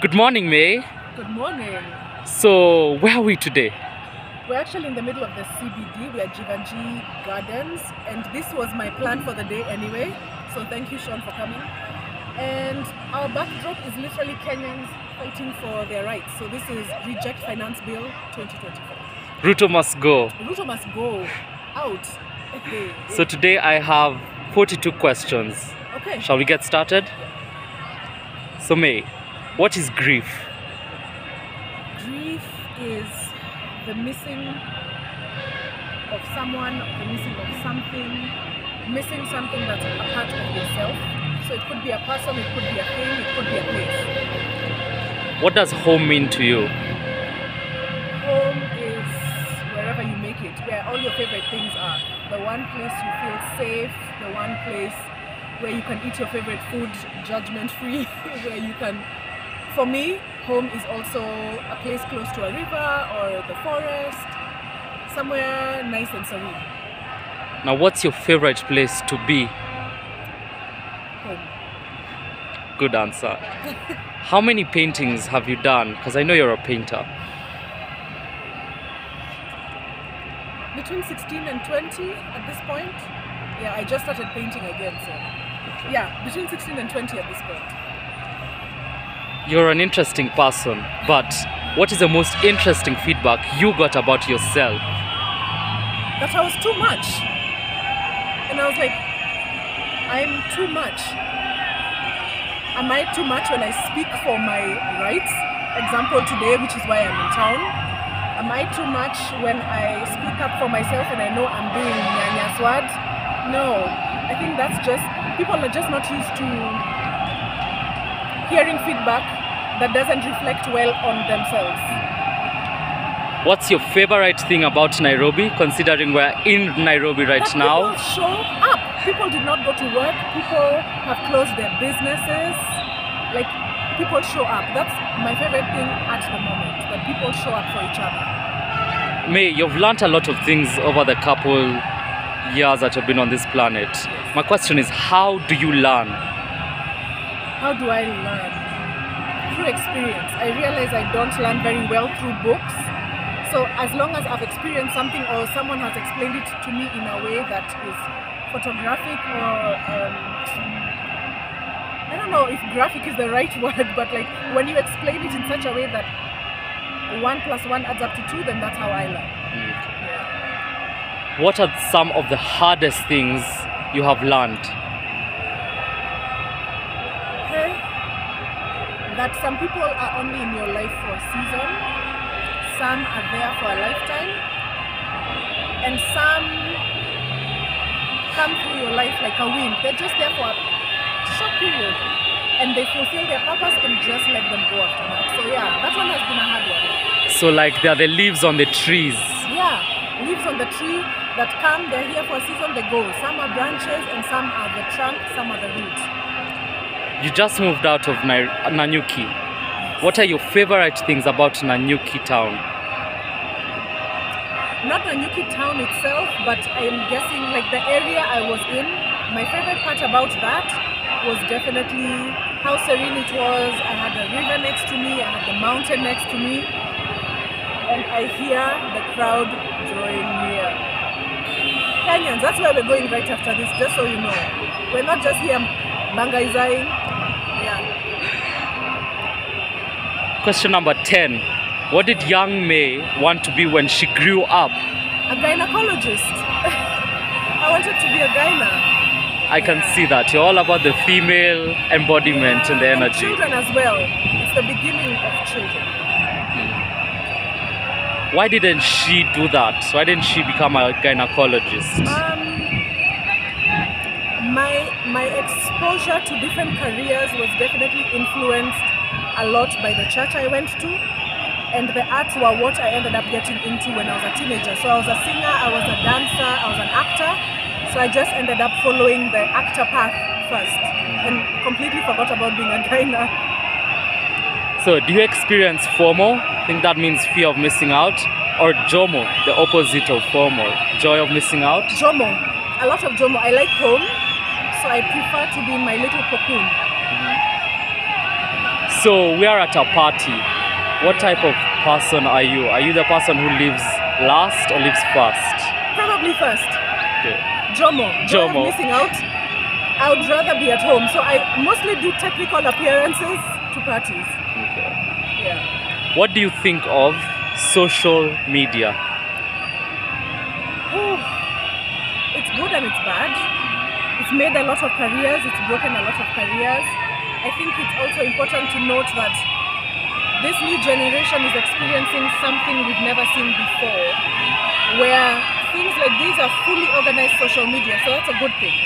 Good morning, May. Good morning. So, where are we today? We're actually in the middle of the CBD. We are Jivanji Gardens, and this was my plan for the day anyway. So thank you, Sean, for coming. And our backdrop is literally Kenyans fighting for their rights. So this is Reject Finance Bill 2024. Ruto must go. Ruto must go out. So today I have 42 questions. Okay. Shall we get started? So May, what is grief? Grief is the missing of someone, the missing of something, missing something that's a part of yourself. So it could be a person, it could be a thing, it could be a place. What does home mean to you? Home is wherever you make it, where all your favorite things are. The one place you feel safe, the one place where you can eat your favorite food judgment-free, where you can... For me, home is also a place close to a river or the forest, somewhere nice and serene. Now, what's your favorite place to be? Home. Good answer. How many paintings have you done? Because I know you're a painter. Between 16 and 20 at this point. Yeah, I just started painting again, so... Okay. Yeah, between 16 and 20 at this point. You're an interesting person, but what is the most interesting feedback you got about yourself? That I was too much. And I was like, I'm too much. Am I too much when I speak for my rights? Example today, which is why I'm in town. Am I too much when I speak up for myself and I know I'm doing nyanya swad? No, I think that's just, people are just not used to hearing feedback that doesn't reflect well on themselves. What's your favorite thing about Nairobi, considering we're in Nairobi right now? People show up. People did not go to work. People have closed their businesses. Like, people show up. That's my favorite thing at the moment, that people show up for each other. May, you've learned a lot of things over the couple years that you've been on this planet. Yes. My question is, how do you learn? How do I learn? Through experience. I realize I don't learn very well through books. So as long as I've experienced something or someone has explained it to me in a way that is photographic or I don't know if graphic is the right word, but like when you explain it in such a way that 1 + 1 adds up to 2, then that's how I learn. Okay. What are some of the hardest things you have learned? That some people are only in your life for a season, some are there for a lifetime, and some come through your life like a wind. They're just there for a short period, and they fulfill their purpose and just let them go after that. So yeah, that one has been a hard one. So like they're the leaves on the trees. Yeah, leaves on the tree that come, they're here for a season, they go. Some are branches and some are the trunk, some are the roots. You just moved out of Nanyuki. What are your favorite things about Nanyuki town? Not Nanyuki town itself, but I'm guessing like the area I was in. My favorite part about that was definitely how serene it was. I had a river next to me, I had the mountain next to me, and I hear the crowd drawing near. Kenyans, that's where we're going right after this, just so you know. We're not just here bangaizaing. Question number 10. What did young May want to be when she grew up? A gynecologist. I wanted to be a gyna. I can see that. You're all about the female embodiment and the energy. And children as well. It's the beginning of children. Why didn't she do that? Why didn't she become a gynecologist? My exposure to different careers was definitely influenced a lot by the church I went to, and the arts were what I ended up getting into when I was a teenager. So I was a singer, I was a dancer, I was an actor, so I just ended up following the actor path first and completely forgot about being a gyna. So do you experience FOMO? I think that means fear of missing out, or JOMO, the opposite of FOMO, joy of missing out? JOMO, a lot of JOMO. I like home, so I prefer to be in my little cocoon. So we are at a party. What type of person are you? Are you the person who lives last or lives first? Probably first. Okay. Jomo. Joy of Jomo. missing out. I would rather be at home. So I mostly do technical appearances to parties. Okay. Yeah. What do you think of social media? Oh, it's good and it's bad. It's made a lot of careers. It's broken a lot of careers. I think it's also important to note that this new generation is experiencing something we've never seen before, where things like these are fully organized social media, so that's a good thing.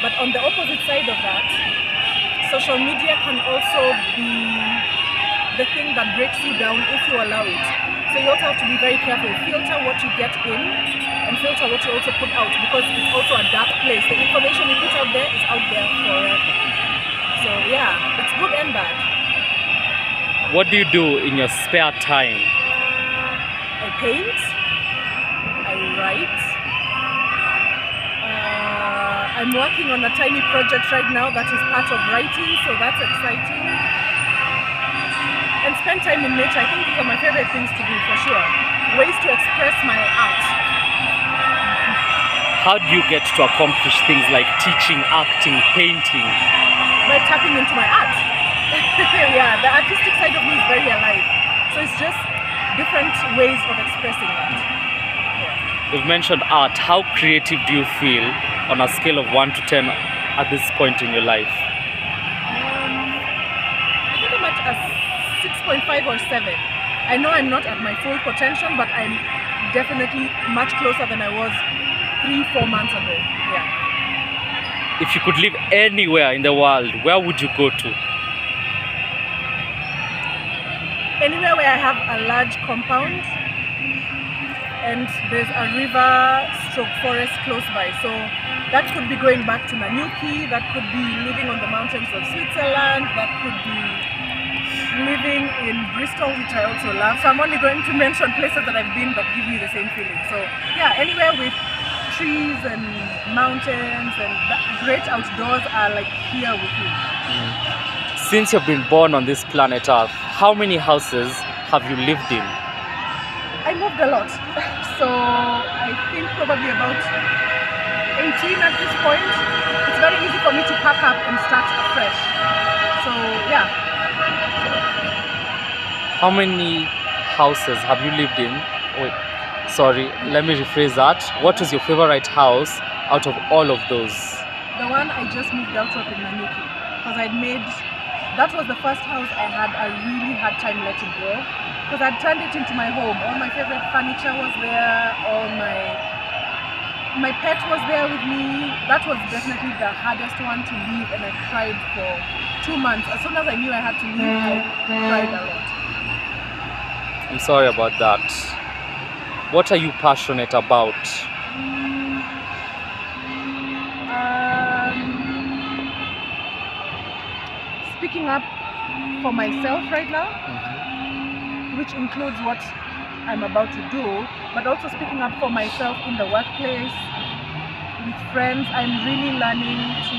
But on the opposite side of that, social media can also be the thing that breaks you down if you allow it. So you also have to be very careful. Filter what you get in and filter what you also put out, because it's also a dark place. The information you put out there is out there forever. So yeah, it's good and bad. What do you do in your spare time? I paint, I write. I'm working on a tiny project right now that is part of writing, so that's exciting. And spend time in nature. I think these are my favorite things to do, for sure. Ways to express my art. How do you get to accomplish things like teaching, acting, painting? By tapping into my art. Yeah, the artistic side of me is very alive. So it's just different ways of expressing that. Yeah. You've mentioned art. How creative do you feel on a scale of 1 to 10 at this point in your life? I think I'm at a 6.5 or 7. I know I'm not at my full potential, but I'm definitely much closer than I was 3-4 months ago. Yeah. If you could live anywhere in the world, where would you go to? Anywhere where I have a large compound and there's a river/forest close by. So that could be going back to Nanyuki, that could be living on the mountains of Switzerland, that could be living in Bristol, which I also love. So I'm only going to mention places that I've been that give me the same feeling. So yeah, anywhere with trees and mountains and the great outdoors are like here with me. Since you've been born on this planet Earth, how many houses have you lived in? I moved a lot. So I think probably about 18 at this point. It's very easy for me to pack up and start afresh. So yeah. How many houses have you lived in? Wait, sorry, let me rephrase that. What is your favorite house out of all of those? The one I just moved out of in Nanyuki, because that was the first house I had a really hard time letting go, because I'd turned it into my home. All my favorite furniture was there, all my pet was there with me. That was definitely the hardest one to leave, and I cried for 2 months. As soon as I knew I had to leave, I cried a lot. I'm sorry about that. What are you passionate about? Speaking up for myself right now, which includes what I'm about to do, but also speaking up for myself in the workplace, with friends. I'm really learning to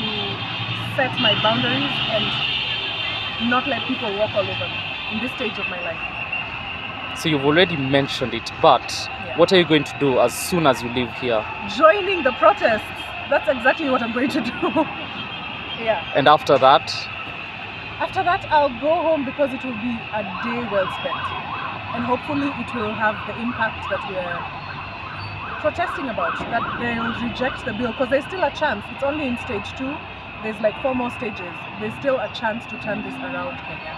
set my boundaries and not let people walk all over me in this stage of my life. So you've already mentioned it, but what are you going to do as soon as you leave here? Joining the protests. That's exactly what I'm going to do. Yeah. And after that? After that, I'll go home because it will be a day well spent. And hopefully it will have the impact that we're protesting about, that they'll reject the bill, because there's still a chance. It's only in stage 2. There's like 4 more stages. There's still a chance to turn this around, Kenya.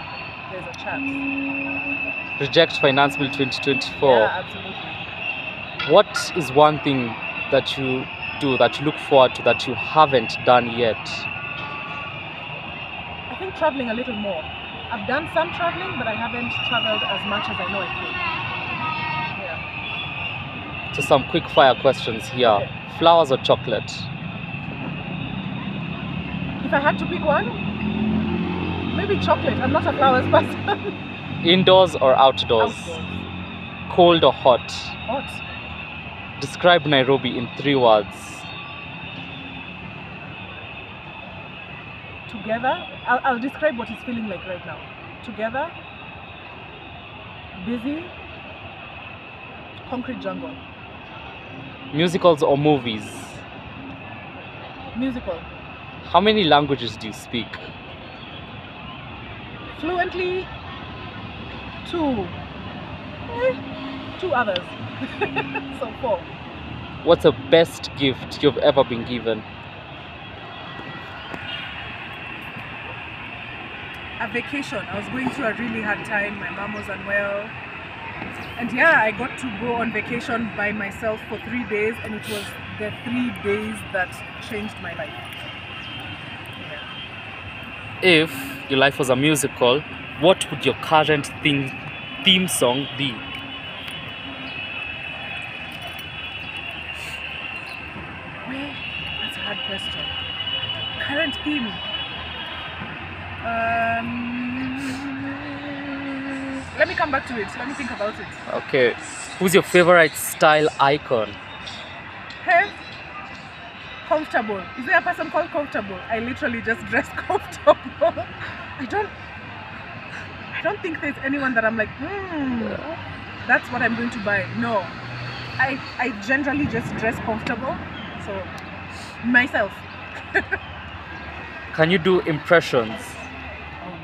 There's a chance. Reject Finance Bill 2024. Yeah, absolutely. What is one thing that you do, that you look forward to, that you haven't done yet? I think traveling a little more. I've done some traveling, but I haven't traveled as much as I know I could. Yeah. So some quick fire questions here. Okay. Flowers or chocolate? If I had to pick one, maybe chocolate. I'm not a flowers person. Indoors or outdoors? Outdoors. Cold or hot? Hot. Describe Nairobi in 3 words. Together, I'll describe what it's feeling like right now. Together, Busy, Concrete Jungle. Musicals or movies? Musical. How many languages do you speak? Fluently, two. Two others. So 4. What's the best gift you've ever been given? A vacation. I was going through a really hard time. My mom was unwell. And yeah, I got to go on vacation by myself for 3 days, and it was the 3 days that changed my life. If your life was a musical, what would your current theme song be? Well, that's a hard question. Current theme. Let me come back to it. Let me think about it. Okay. Who's your favorite style icon? Hey, comfortable. Is there a person called comfortable? I literally just dress comfortable. I don't think there's anyone that I'm like, that's what I'm going to buy. No. I generally just dress comfortable. So myself. Can you do impressions? Oh no.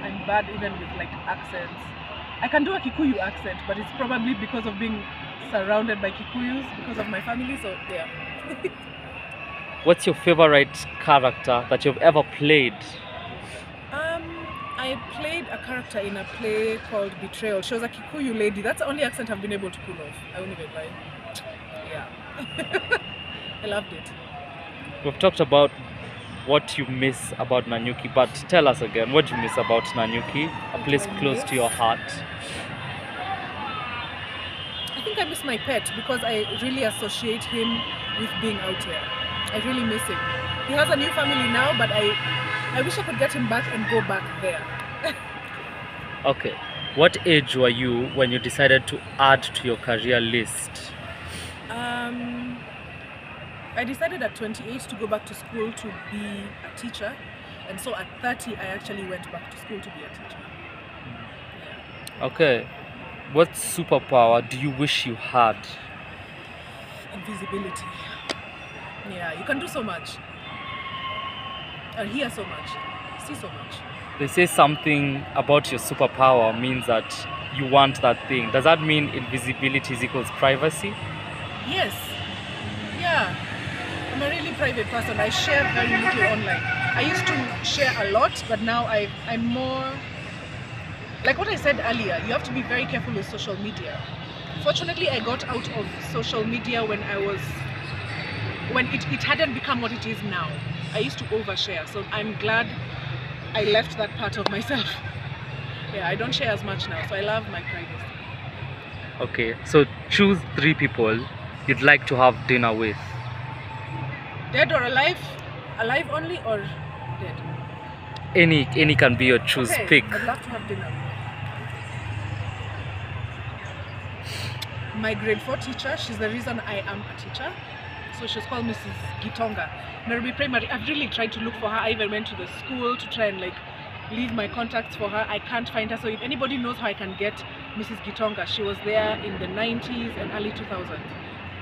I'm bad even with like accents. I can do a Kikuyu accent, but it's probably because of being surrounded by Kikuyus because of my family, so yeah. What's your favorite character that you've ever played? I played a character in a play called Betrayal. She was a Kikuyu lady. That's the only accent I've been able to pull off. I won't even lie. Yeah. I loved it. We've talked about what you miss about Nanyuki, but tell us again, what do you miss about Nanyuki, a place close to your heart? I think I miss my pet because I really associate him with being out here. I really miss him. He has a new family now, but I wish I could get him back and go back there. Okay. What age were you when you decided to add to your career list? I decided at 28 to go back to school to be a teacher, and so at 30 I actually went back to school to be a teacher. Yeah. Okay. What superpower do you wish you had? Invisibility. Yeah, you can do so much. And hear so much. See so much. They say something about your superpower means that you want that thing. Does that mean invisibility is equals privacy? Yes. Yeah. I'm a really private person. I share very little online. I used to share a lot, but now I'm more... Like what I said earlier, you have to be very careful with social media. Fortunately, I got out of social media when it hadn't become what it is now. I used to overshare, so I'm glad I left that part of myself. Yeah, I don't share as much now, so I love my privacy. Okay, so choose 3 people you'd like to have dinner with. Dead or alive? Alive only or dead? Any can be your choose pick. I'd love to have dinner. My grade 4 teacher, she's the reason I am a teacher. So she's called Mrs. Gitonga. Nairobi Primary. I've really tried to look for her. I even went to the school to try and leave my contacts for her. I can't find her. So if anybody knows how I can get Mrs. Gitonga, she was there in the 90s and early 2000s.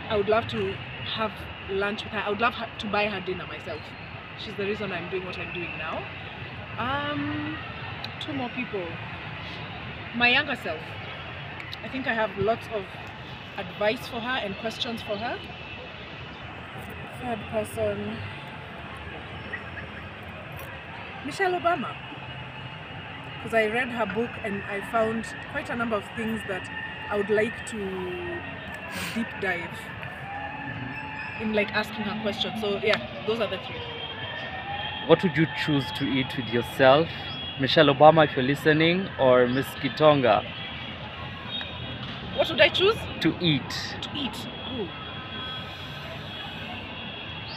I would love to have lunch with her. I would love to buy her dinner myself. She's the reason I'm doing what I'm doing now. 2 more people. My younger self. I think I have lots of advice for her and questions for her. 3rd person. Michelle Obama. Because I read her book and I found quite a number of things that I would like to deep dive in asking her questions. So yeah, those are the 3. What would you choose to eat with yourself? Michelle Obama, if you're listening, or Miss Gitonga? What would I choose? To eat. To eat. Ooh.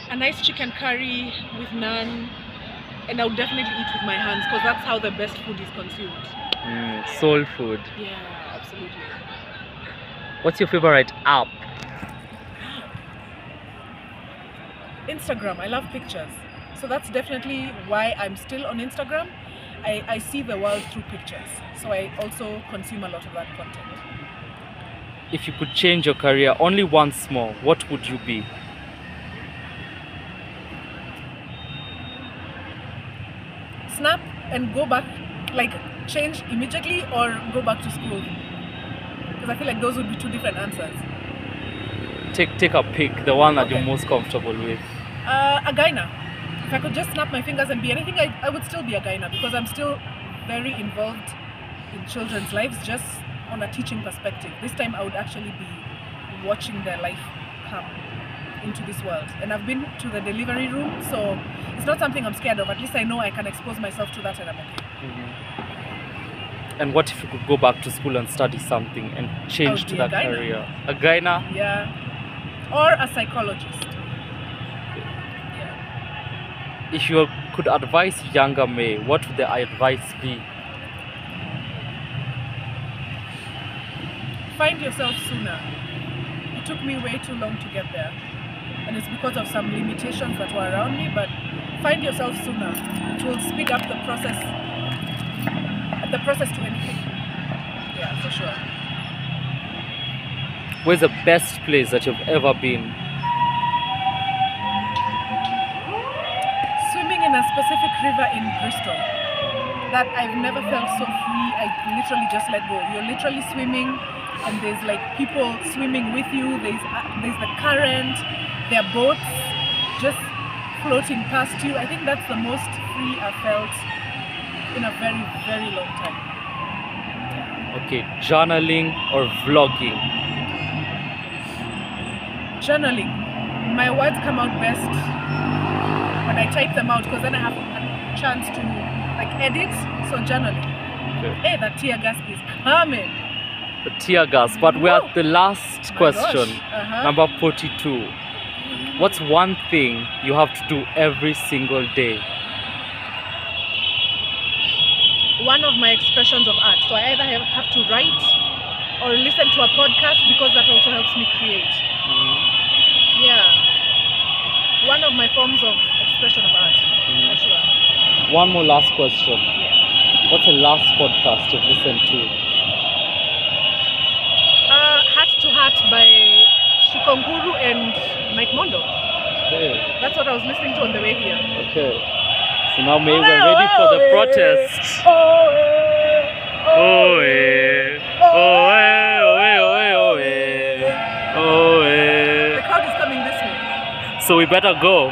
A nice chicken curry with naan, and I would definitely eat with my hands because that's how the best food is consumed. Soul food. Yeah, absolutely. What's your favorite app? Instagram. I love pictures. So that's definitely why I'm still on Instagram. I see the world through pictures. So I also consume a lot of that content. If you could change your career only once more, what would you be? Snap and go back, like change immediately or go back to school? Because I feel like those would be two different answers. Take a pick, the one that Okay. you're most comfortable with. A gyna. If I could just snap my fingers and be anything, I would still be a gyna because I'm still very involved in children's lives, just on a teaching perspective. This time I would actually be watching their life come into this world. And I've been to the delivery room, so it's not something I'm scared of. At least I know I can expose myself to that and I'm okay. And what if you could go back to school and study something and change to be a that gyna. career? A gyna? Yeah. Or a psychologist. Yeah. If you could advise younger May, what would the advice be? Find yourself sooner. It took me way too long to get there. And it's because of some limitations that were around me, but find yourself sooner. It will speed up the process to anything. Yeah, for sure. Where's the best place that you've ever been? Swimming in a specific river in Bristol that I've never felt so free. I literally just let go. You're literally swimming and there's like people swimming with you. There's the current. There are boats just floating past you. I think that's the most free I've felt in a very, very long time. Okay, journaling or vlogging? Journaling. My words come out best when I type them out because then I have a chance to like edit. So journaling. Okay. Hey, that tear gas is coming. The tear gas, but we're at the last My question. gosh. Uh-huh. Number 42. What's one thing you have to do every single day? One of my expressions of art. So I either have to write or listen to a podcast because that also helps me create. Yeah. One of my forms of expression of art, for sure. One more last question. Yes. What's the last podcast you've listened to? Heart to Heart by Shikonkuru and Mike Mondo. Okay. That's what I was listening to on the way here. Okay. So now maybe we're ready for the protest. Oh, eh. Oh, eh. Oh, eh. Oh, eh. Oh, eh. Oh, eh. The crowd is coming this way. So we better go.